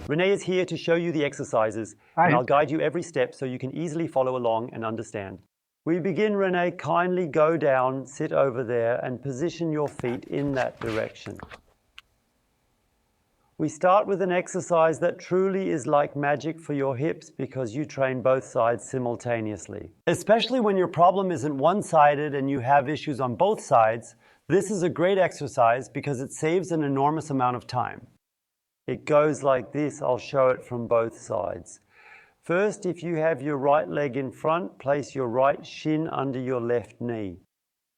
Renee is here to show you the exercises, and I'll guide you every step so you can easily follow along and understand. We begin, Renee, kindly go down, sit over there, and position your feet in that direction. We start with an exercise that truly is like magic for your hips because you train both sides simultaneously. Especially when your problem isn't one-sided and you have issues on both sides, this is a great exercise because it saves an enormous amount of time. It goes like this. I'll show it from both sides. First, if you have your right leg in front, place your right shin under your left knee.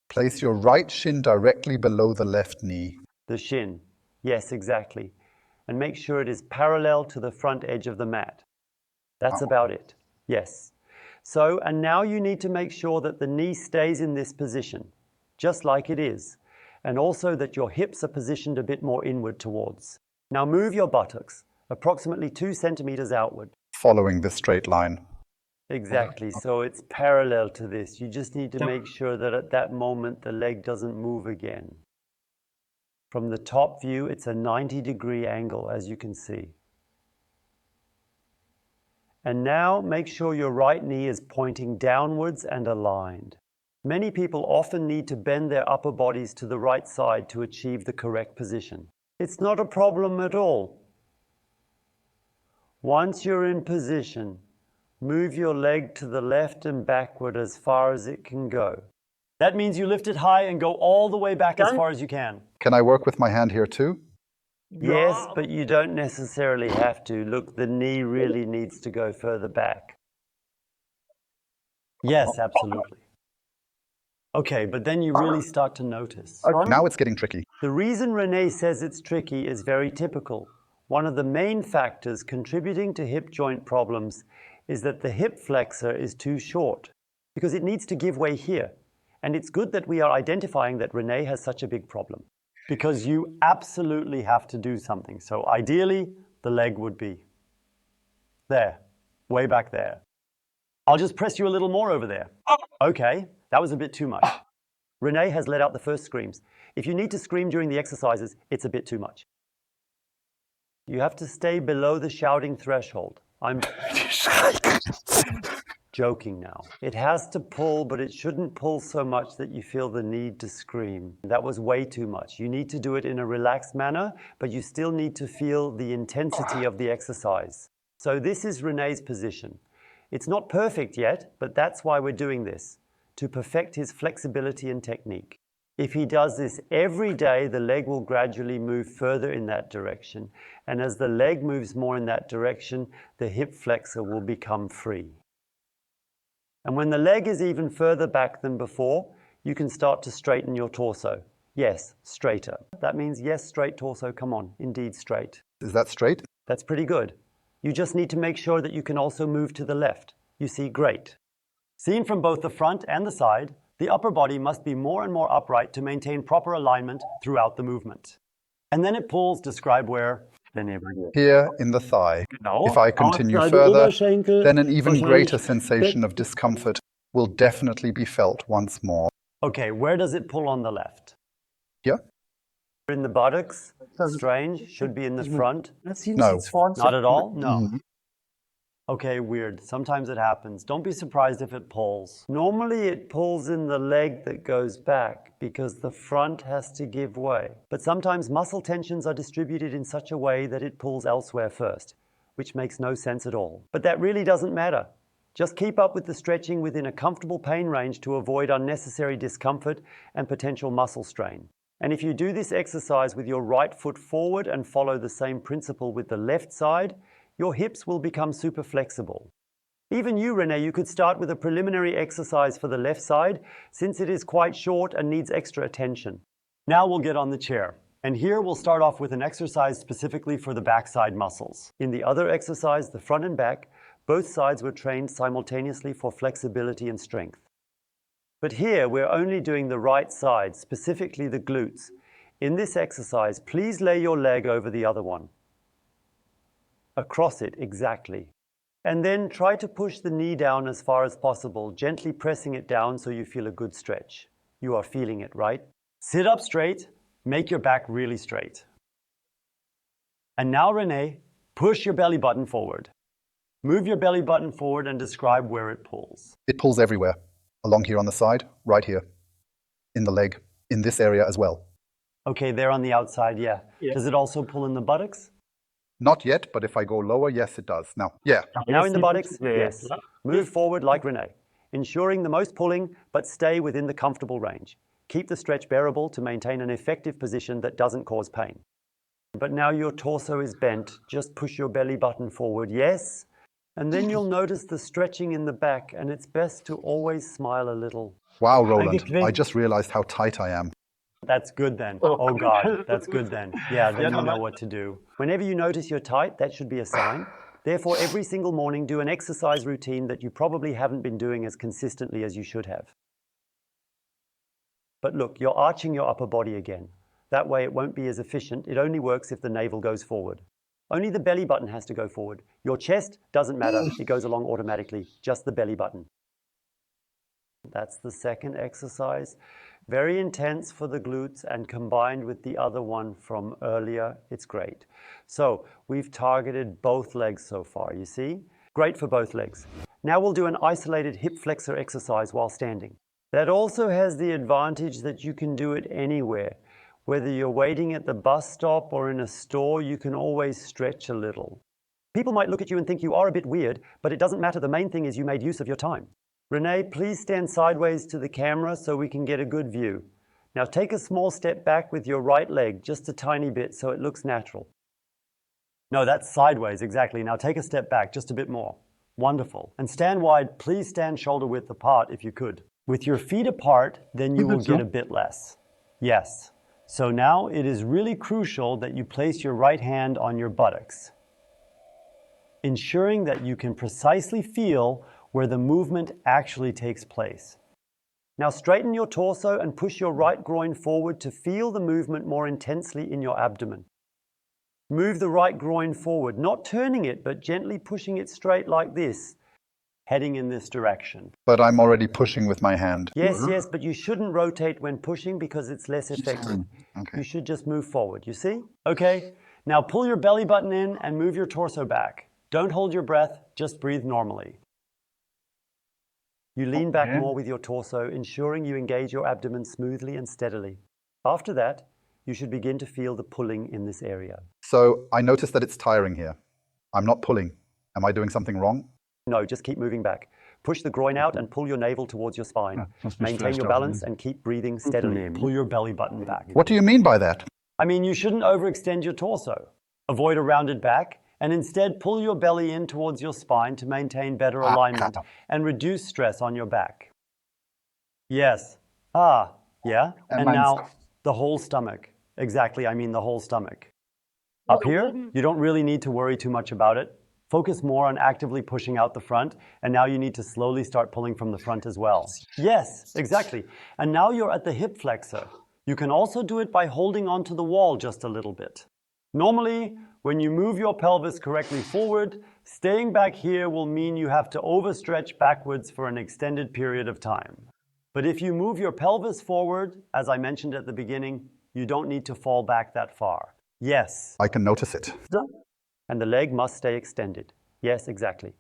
Place your right shin directly below the left knee. The shin. Yes, exactly. And make sure it is parallel to the front edge of the mat. That's about it. Yes. So, and now you need to make sure that the knee stays in this position, just like it is, and also that your hips are positioned a bit more inward towards. Now move your buttocks, approximately 2 centimeters outward. Following the straight line. Exactly, so it's parallel to this. You just need to make sure that at that moment the leg doesn't move again. From the top view, it's a 90-degree angle, as you can see. And now make sure your right knee is pointing downwards and aligned. Many people often need to bend their upper bodies to the right side to achieve the correct position. It's not a problem at all. Once you're in position, move your leg to the left and backward as far as it can go. That means you lift it high and go all the way back as far as you can. Can I work with my hand here too? Yes, but you don't necessarily have to. Look, the knee really needs to go further back. Yes, absolutely. Okay, but then you really start to notice. Now it's getting tricky. The reason Renee says it's tricky is very typical. One of the main factors contributing to hip joint problems is that the hip flexor is too short because it needs to give way here. And it's good that we are identifying that Renee has such a big problem because you absolutely have to do something. So ideally, the leg would be there, way back there. I'll just press you a little more over there. Okay, that was a bit too much. Renee has let out the first screams. If you need to scream during the exercises, it's a bit too much. You have to stay below the shouting threshold. I'm joking now. It has to pull, but it shouldn't pull so much that you feel the need to scream. That was way too much. You need to do it in a relaxed manner, but you still need to feel the intensity of the exercise. So this is Renee's position. It's not perfect yet, but that's why we're doing this, to perfect his flexibility and technique. If he does this every day, the leg will gradually move further in that direction. And as the leg moves more in that direction, the hip flexor will become free. And when the leg is even further back than before, you can start to straighten your torso. Yes, straighter. That means yes, straight torso. Come on, indeed straight. Is that straight? That's pretty good. You just need to make sure that you can also move to the left. You see, great. Seen from both the front and the side, the upper body must be more and more upright to maintain proper alignment throughout the movement. And then it pulls, describe where. Here in the thigh. If I continue further, then an even greater sensation of discomfort will definitely be felt once more. Okay, where does it pull on the left? Here? In the buttocks? Strange. Should be in the front. No. Not at all? No. Okay, weird. Sometimes it happens. Don't be surprised if it pulls. Normally it pulls in the leg that goes back because the front has to give way. But sometimes muscle tensions are distributed in such a way that it pulls elsewhere first, which makes no sense at all. But that really doesn't matter. Just keep up with the stretching within a comfortable pain range to avoid unnecessary discomfort and potential muscle strain. And if you do this exercise with your right foot forward and follow the same principle with the left side, your hips will become super flexible. Even you, Renee, you could start with a preliminary exercise for the left side since it is quite short and needs extra attention. Now we'll get on the chair. And here we'll start off with an exercise specifically for the backside muscles. In the other exercise, the front and back, both sides were trained simultaneously for flexibility and strength. But here we're only doing the right side, specifically the glutes. In this exercise, please lay your leg over the other one. Across it, exactly. And then try to push the knee down as far as possible, gently pressing it down so you feel a good stretch. You are feeling it, right? Sit up straight, make your back really straight. And now, Renee, Push your belly button forward. Move your belly button forward and describe where it pulls. It pulls everywhere. Along here on the side, right here. In the leg, in this area as well. Okay, there on the outside, yeah. Does it also pull in the buttocks? Not yet, but if I go lower, yes, it does. Now, yeah. Now in the buttocks, yes. Move forward like Renee, ensuring the most pulling, but stay within the comfortable range. Keep the stretch bearable to maintain an effective position that doesn't cause pain. But now your torso is bent, just push your belly button forward, yes? And then you'll notice the stretching in the back, and it's best to always smile a little. Wow, Roland, I just realized how tight I am. That's good then. Oh God, that's good then. Yeah, then you know what to do. Whenever you notice you're tight, that should be a sign. Therefore, every single morning, do an exercise routine that you probably haven't been doing as consistently as you should have. But look, you're arching your upper body again. That way it won't be as efficient. It only works if the navel goes forward. Only the belly button has to go forward. Your chest doesn't matter. It goes along automatically. Just the belly button. That's the second exercise. Very intense for the glutes, and combined with the other one from earlier, it's great. So we've targeted both legs so far, you see? Great for both legs. Now we'll do an isolated hip flexor exercise while standing. That also has the advantage that you can do it anywhere. Whether you're waiting at the bus stop or in a store, you can always stretch a little. People might look at you and think you are a bit weird, but it doesn't matter. The main thing is you made use of your time. Renee, please stand sideways to the camera so we can get a good view. Now take a small step back with your right leg, just a tiny bit so it looks natural. No, that's sideways, exactly. Now take a step back, just a bit more. Wonderful. And stand wide. Please stand shoulder width apart if you could. With your feet apart, then you will get a bit less. Yes. So now it is really crucial that you place your right hand on your buttocks, ensuring that you can precisely feel where the movement actually takes place. Now straighten your torso and push your right groin forward to feel the movement more intensely in your abdomen. Move the right groin forward, not turning it, but gently pushing it straight like this, heading in this direction. But I'm already pushing with my hand. Yes, but you shouldn't rotate when pushing because it's less effective. Okay. You should just move forward, you see? Okay, now pull your belly button in and move your torso back. Don't hold your breath, just breathe normally. You lean back more with your torso, ensuring you engage your abdomen smoothly and steadily. After that, you should begin to feel the pulling in this area. So I notice that it's tiring here. I'm not pulling. Am I doing something wrong? No, just keep moving back. Push the groin out and pull your navel towards your spine. Maintain your balance and keep breathing steadily. Pull your belly button back. What do you mean by that? I mean, you shouldn't overextend your torso. Avoid a rounded back, and instead pull your belly in towards your spine to maintain better alignment and reduce stress on your back. Yes. Yeah. And now the whole stomach. Exactly, I mean the whole stomach. Up here, you don't really need to worry too much about it. Focus more on actively pushing out the front, and now you need to slowly start pulling from the front as well. Yes, exactly. And now you're at the hip flexor. You can also do it by holding onto the wall just a little bit. Normally, when you move your pelvis correctly forward, staying back here will mean you have to overstretch backwards for an extended period of time. But if you move your pelvis forward, as I mentioned at the beginning, you don't need to fall back that far. Yes. I can notice it. And the leg must stay extended. Yes, exactly.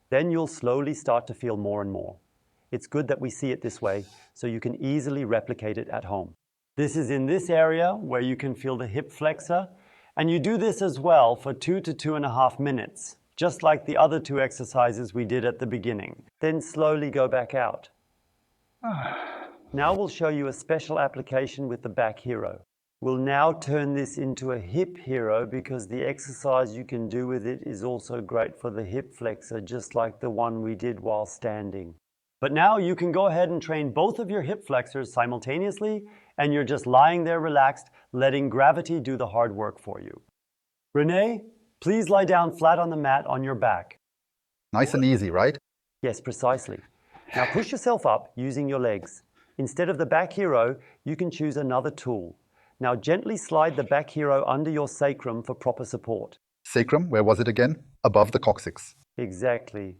Then you'll slowly start to feel more and more. It's good that we see it this way, so you can easily replicate it at home. This is in this area where you can feel the hip flexor, and you do this as well for 2 to 2.5 minutes, just like the other 2 exercises we did at the beginning. Then slowly go back out. Now we'll show you a special application with the back hero. We'll now turn this into a hip hero because the exercise you can do with it is also great for the hip flexor, just like the one we did while standing. But now you can go ahead and train both of your hip flexors simultaneously, and you're just lying there relaxed, letting gravity do the hard work for you. Renee, please lie down flat on the mat on your back. Nice and easy, right? Yes, precisely. Now push yourself up using your legs. Instead of the back hero, you can choose another tool. Now gently slide the back hero under your sacrum for proper support. Sacrum, where was it again? Above the coccyx. Exactly.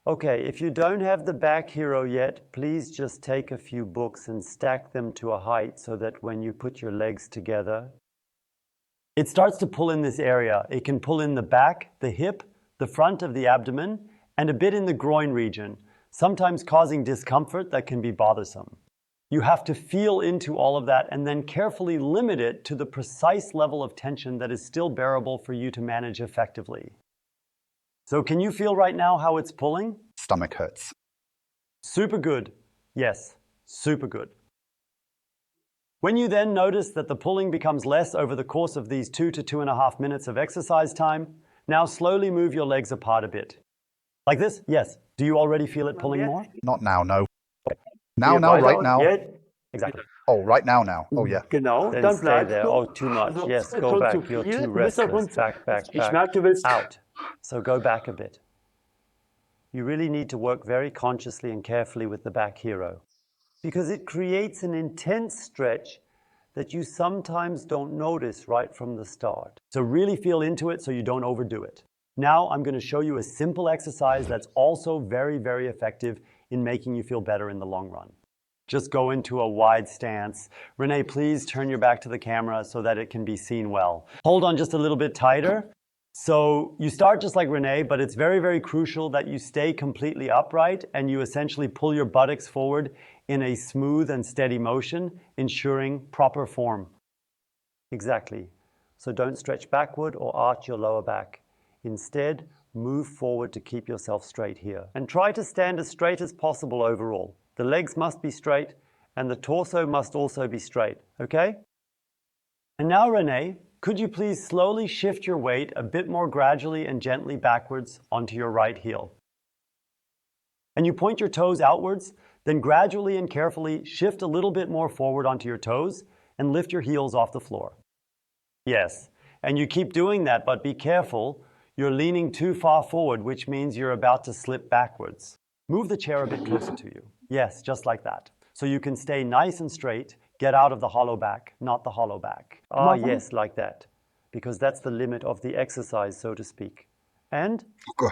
Okay, if you don't have the back hero yet, please just take a few books and stack them to a height so that when you put your legs together, It starts to pull in this area. It can pull in the back, the hip, the front of the abdomen, and a bit in the groin region, sometimes causing discomfort that can be bothersome. You have to feel into all of that and then carefully limit it to the precise level of tension that is still bearable for you to manage effectively. So can you feel right now how it's pulling? Stomach hurts. Super good. Yes, super good. When you then notice that the pulling becomes less over the course of these 2 to 2.5 minutes of exercise time, now slowly move your legs apart a bit. Like this? Yes. Do you already feel it pulling more? Not now, no. Now, right now. Exactly. Oh, right now. Oh, yeah. Genau, then stay there. Oh, too much. Yes, go back. You're too restless. Back. Out. So go back a bit. You really need to work very consciously and carefully with the back hero, because it creates an intense stretch that you sometimes don't notice right from the start. So really feel into it so you don't overdo it. Now I'm going to show you a simple exercise that's also very, very effective in making you feel better in the long run. Just go into a wide stance. Renee, please turn your back to the camera so that it can be seen well. Hold on just a little bit tighter. So you start just like Renee, but it's very, very crucial that you stay completely upright and you essentially pull your buttocks forward in a smooth and steady motion, ensuring proper form. Exactly. So don't stretch backward or arch your lower back. Instead, move forward to keep yourself straight here. And try to stand as straight as possible overall. The legs must be straight and the torso must also be straight, okay? And now, Renee, could you please slowly shift your weight a bit more gradually and gently backwards onto your right heel? And you point your toes outwards, then gradually and carefully shift a little bit more forward onto your toes and lift your heels off the floor. Yes, and you keep doing that, but be careful. You're leaning too far forward, which means you're about to slip backwards. Move the chair a bit closer to you. Yes, just like that. So you can stay nice and straight, get out of the hollow back, not the hollow back. Ah, yes, like that. Because that's the limit of the exercise, so to speak. And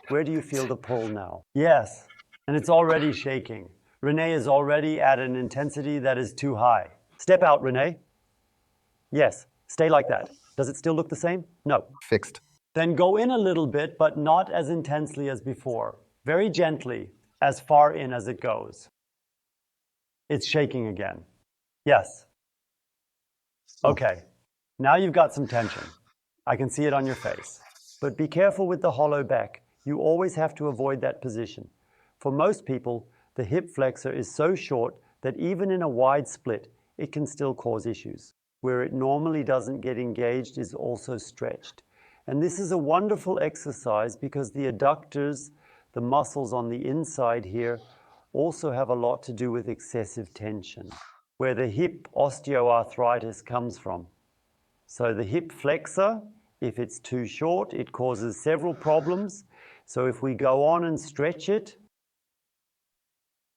where do you feel the pull now? Yes, and it's already shaking. Renee is already at an intensity that is too high. Step out, Renee. Yes, stay like that. Does it still look the same? No. Fixed. Then go in a little bit, but not as intensely as before. Very gently, as far in as it goes. It's shaking again. Yes. Okay, now you've got some tension. I can see it on your face. But be careful with the hollow back. You always have to avoid that position. For most people, the hip flexor is so short that even in a wide split, it can still cause issues. Where it normally doesn't get engaged is also stretched. And this is a wonderful exercise because the adductors, the muscles on the inside here, also have a lot to do with excessive tension, where the hip osteoarthritis comes from. So the hip flexor, if it's too short, it causes several problems. So if we go on and stretch it,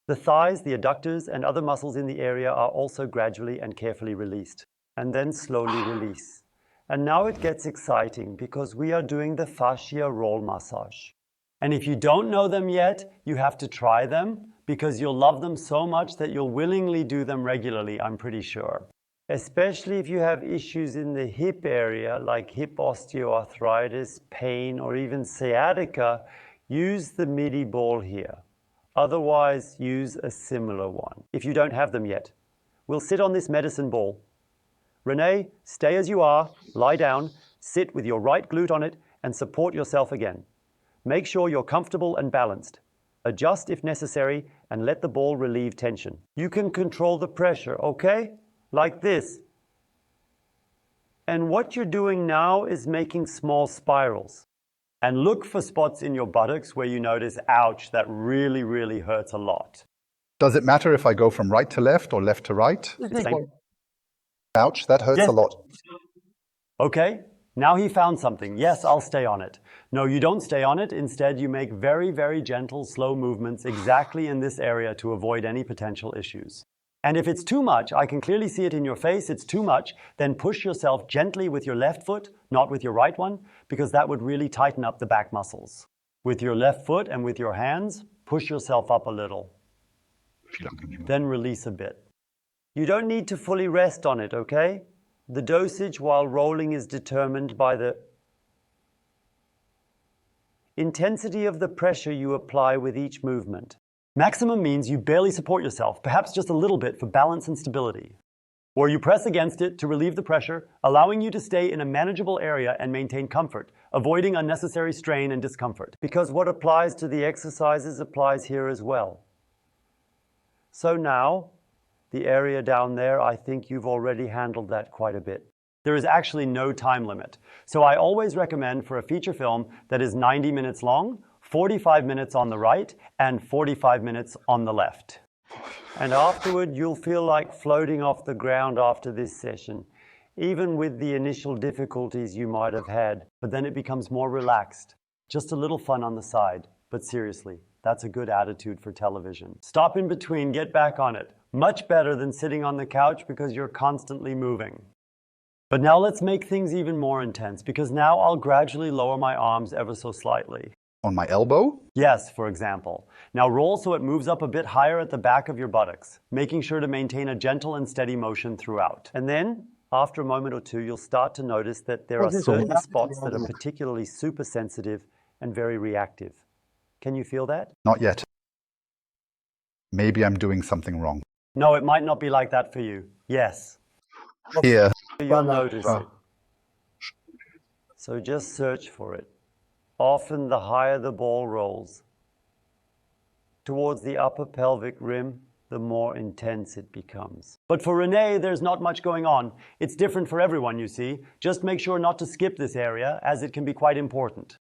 the thighs, the adductors, and other muscles in the area are also gradually and carefully released, and then slowly release. And now it gets exciting because we are doing the fascia roll massage. And if you don't know them yet, you have to try them because you'll love them so much that you'll willingly do them regularly, I'm pretty sure. Especially if you have issues in the hip area like hip osteoarthritis, pain, or even sciatica, use the midi ball here. Otherwise, use a similar one if you don't have them yet. We'll sit on this medicine ball. Renee, stay as you are, lie down, sit with your right glute on it, and support yourself again. Make sure you're comfortable and balanced. Adjust if necessary, and let the ball relieve tension. You can control the pressure, okay? Like this. And what you're doing now is making small spirals. And look for spots in your buttocks where you notice, ouch, that really, really hurts a lot. Does it matter if I go from right to left or left to right? Ouch, that hurts a lot. Okay, now he found something. Yes, I'll stay on it. No, you don't stay on it. Instead, you make very, very gentle, slow movements exactly in this area to avoid any potential issues. And if it's too much, I can clearly see it in your face, it's too much, then push yourself gently with your left foot, not with your right one, because that would really tighten up the back muscles. With your left foot and with your hands, push yourself up a little. Then release a bit. You don't need to fully rest on it, okay? The dosage while rolling is determined by the intensity of the pressure you apply with each movement. Maximum means you barely support yourself, perhaps just a little bit for balance and stability. Or you press against it to relieve the pressure, allowing you to stay in a manageable area and maintain comfort, avoiding unnecessary strain and discomfort. Because what applies to the exercises applies here as well. So now, the area down there, I think you've already handled that quite a bit. There is actually no time limit. So I always recommend for a feature film that is 90 minutes long, 45 minutes on the right, and 45 minutes on the left. And afterward, you'll feel like floating off the ground after this session, even with the initial difficulties you might have had. But then it becomes more relaxed. Just a little fun on the side. But seriously, that's a good attitude for television. Stop in between, get back on it. Much better than sitting on the couch because you're constantly moving. But now let's make things even more intense, because now I'll gradually lower my arms ever so slightly. On my elbow? Yes, for example. Now roll so it moves up a bit higher at the back of your buttocks, making sure to maintain a gentle and steady motion throughout. And then, after a moment or two, you'll start to notice that there are certain spots that are particularly super sensitive and very reactive. Can you feel that? Not yet. Maybe I'm doing something wrong. No, it might not be like that for you. Yes. Here. You'll notice it. So just search for it. Often the higher the ball rolls towards the upper pelvic rim, the more intense it becomes. But for Renee, there's not much going on. It's different for everyone, you see. Just make sure not to skip this area, as it can be quite important.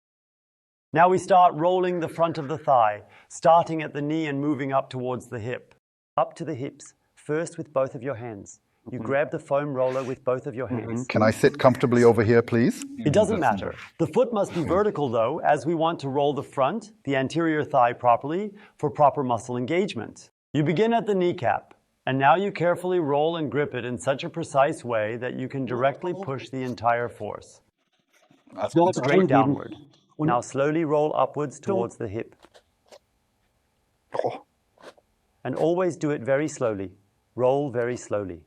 Now we start rolling the front of the thigh, starting at the knee and moving up towards the hip. Up to the hips, first with both of your hands. You grab the foam roller with both of your hands. Can I sit comfortably over here, please? It doesn't matter. The foot must be vertical, though, as we want to roll the front, the anterior thigh properly, for proper muscle engagement. You begin at the kneecap, and now you carefully roll and grip it in such a precise way that you can directly push the entire force. Straight downward. Now slowly roll upwards towards the hip. And always do it very slowly. Roll very slowly.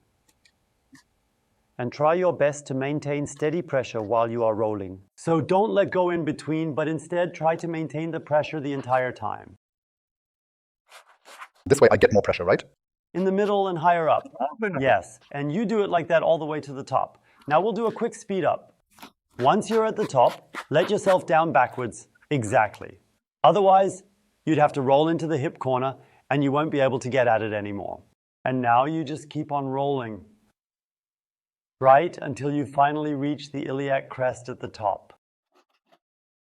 And try your best to maintain steady pressure while you are rolling. So don't let go in between, but instead try to maintain the pressure the entire time. This way I get more pressure, right? In the middle and higher up. Yes, and you do it like that all the way to the top. Now we'll do a quick speed up. Once you're at the top, let yourself down backwards. Exactly. Otherwise, you'd have to roll into the hip corner and you won't be able to get at it anymore. And now you just keep on rolling. Right until you finally reach the iliac crest at the top.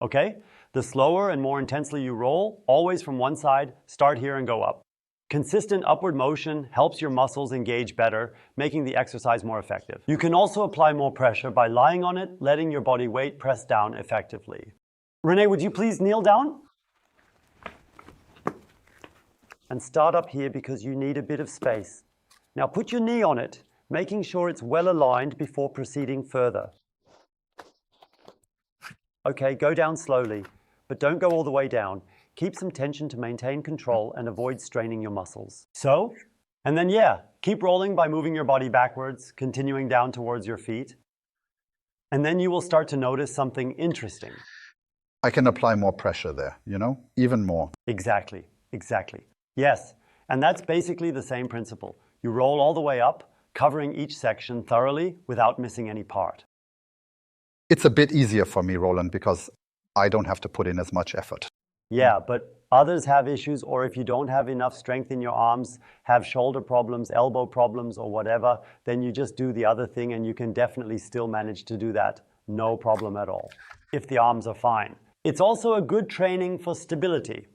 Okay? The slower and more intensely you roll, always from one side, start here and go up. Consistent upward motion helps your muscles engage better, making the exercise more effective. You can also apply more pressure by lying on it, letting your body weight press down effectively. Renee, would you please kneel down? And start up here because you need a bit of space. Now put your knee on it, making sure it's well aligned before proceeding further. Okay, go down slowly, but don't go all the way down. Keep some tension to maintain control and avoid straining your muscles. So, and then keep rolling by moving your body backwards, continuing down towards your feet. And then you will start to notice something interesting. I can apply more pressure there, even more. Exactly. Yes, and that's basically the same principle. You roll all the way up, covering each section thoroughly without missing any part. It's a bit easier for me, Roland, because I don't have to put in as much effort. Yeah, but others have issues, or if you don't have enough strength in your arms, have shoulder problems, elbow problems, or whatever, then you just do the other thing and you can definitely still manage to do that. No problem at all, if the arms are fine. It's also a good training for stability.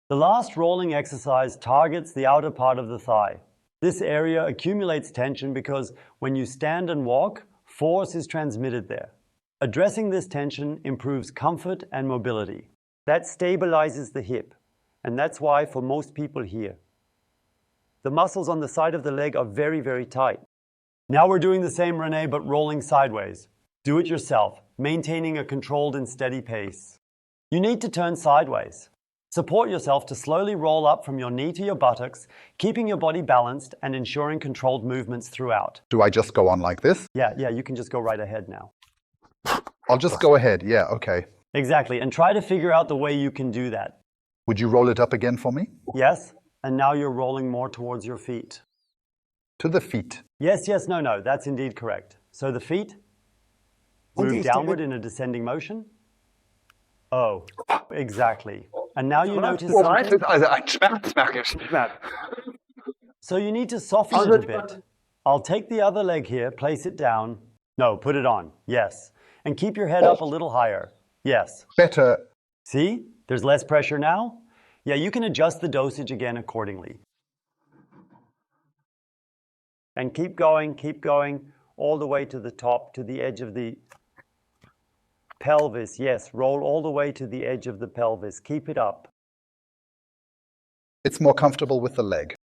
The last rolling exercise targets the outer part of the thigh. This area accumulates tension because when you stand and walk, force is transmitted there. Addressing this tension improves comfort and mobility. That stabilizes the hip, and that's why for most people here, the muscles on the side of the leg are very, very tight. Now we're doing the same, Renee, but rolling sideways. Do it yourself, maintaining a controlled and steady pace. You need to turn sideways. Support yourself to slowly roll up from your knee to your buttocks, keeping your body balanced and ensuring controlled movements throughout. Do I just go on like this? Yeah, you can just go right ahead now. I'll just go ahead, yeah, okay. Exactly, and try to figure out the way you can do that. Would you roll it up again for me? Yes, and now you're rolling more towards your feet. To the feet. Yes, no, that's indeed correct. So the feet move downward in a descending motion. Oh, exactly. And now you notice something. So you need to soften it a bit. I'll take the other leg here, place it down. No, put it on. Yes. And keep your head up a little higher. Yes. Better. See? There's less pressure now. Yeah, you can adjust the dosage again accordingly. And keep going all the way to the top, to the edge of the pelvis. Yes, roll all the way to the edge of the pelvis. Keep it up. It's more comfortable with the leg.